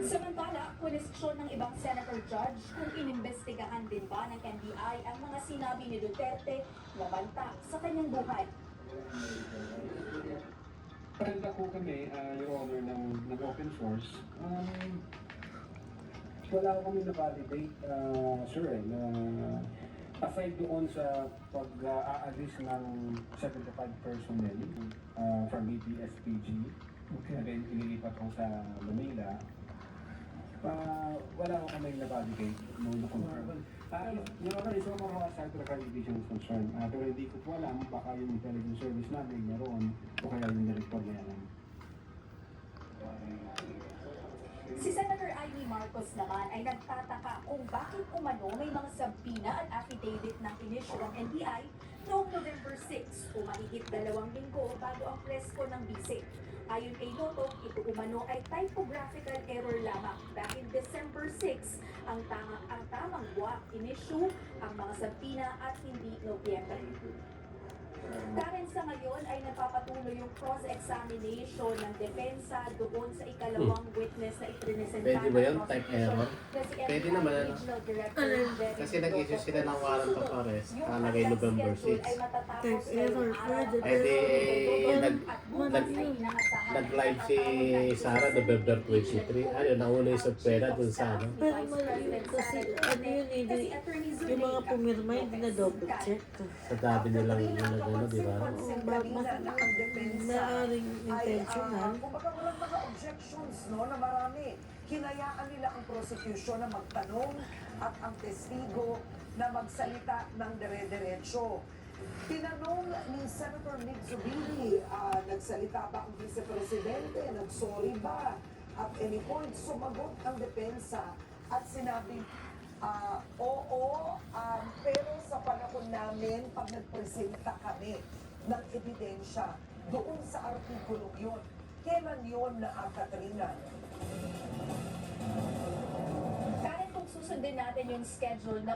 Samantala, kwestiyon ng ibang senator judge kung inimbestigahan din ba ng NBI ang mga sinabi ni Duterte na banta sa kanyang buhay. Parang po kami, Your Honor, ng open source. Wala ko kami na-validate, sir, na aside doon sa pag-aalis ng 75 personnel from BPSPG, okay, and then inilipat ko sa Manila, wala ko kami na-validate noon na confirm. Your Honor, is ako aside to the crime division is concerned, pero hindi ko po alam, baka yung intelligence service namin meron o kaya yung director na yan. Si Senator Amy Marcos naman ay nagtataka kung bakit umano may mga sabina at affidavit ng inisyu ng NBI noong November 6 o mahigit 2 linggo bago ang presko ng bise. Ayon kay Noto, ito umano ay typographical error lamang dahil December 6 ang tamang buwak inisyu ang mga sabina at hindi Nobyembre. Karen, sa ngayon ay nagpapatuloy yung cross-examination ng depensa doon sa ikalawang witness na iprinesenta. Pwede ba yun? Type error? Pwede naman, ano? Kasi nag-issue sila ng warrant of arrest. Nagay November 6. Type error, pwede. Eh di, nag-live si Sarah November 23. Ano, nauna yung subpera dun sa ano. Pero mali kasi ano yun, hindi, yung mga pumirma hindi na double check. Sa dami nilang ano, di ba? Maaring intentional. Kumbaga walang mga objections, no, na marami. Hinayaan nila ang prosecution na magtanong at ang testigo na magsalita ng dire-diretso. Tinanong ni Senator Nick Zubiri, nagsalita ba ang vice-presidente, nag-sorry ba? At any point, sumagot ang depensa at sinabi, oo, pero sa panahon namin, pag nagpresenta kami ng ebidensya doon sa artikulong yun, kailan yun na Katrina? Karen, kung susundin natin yung schedule na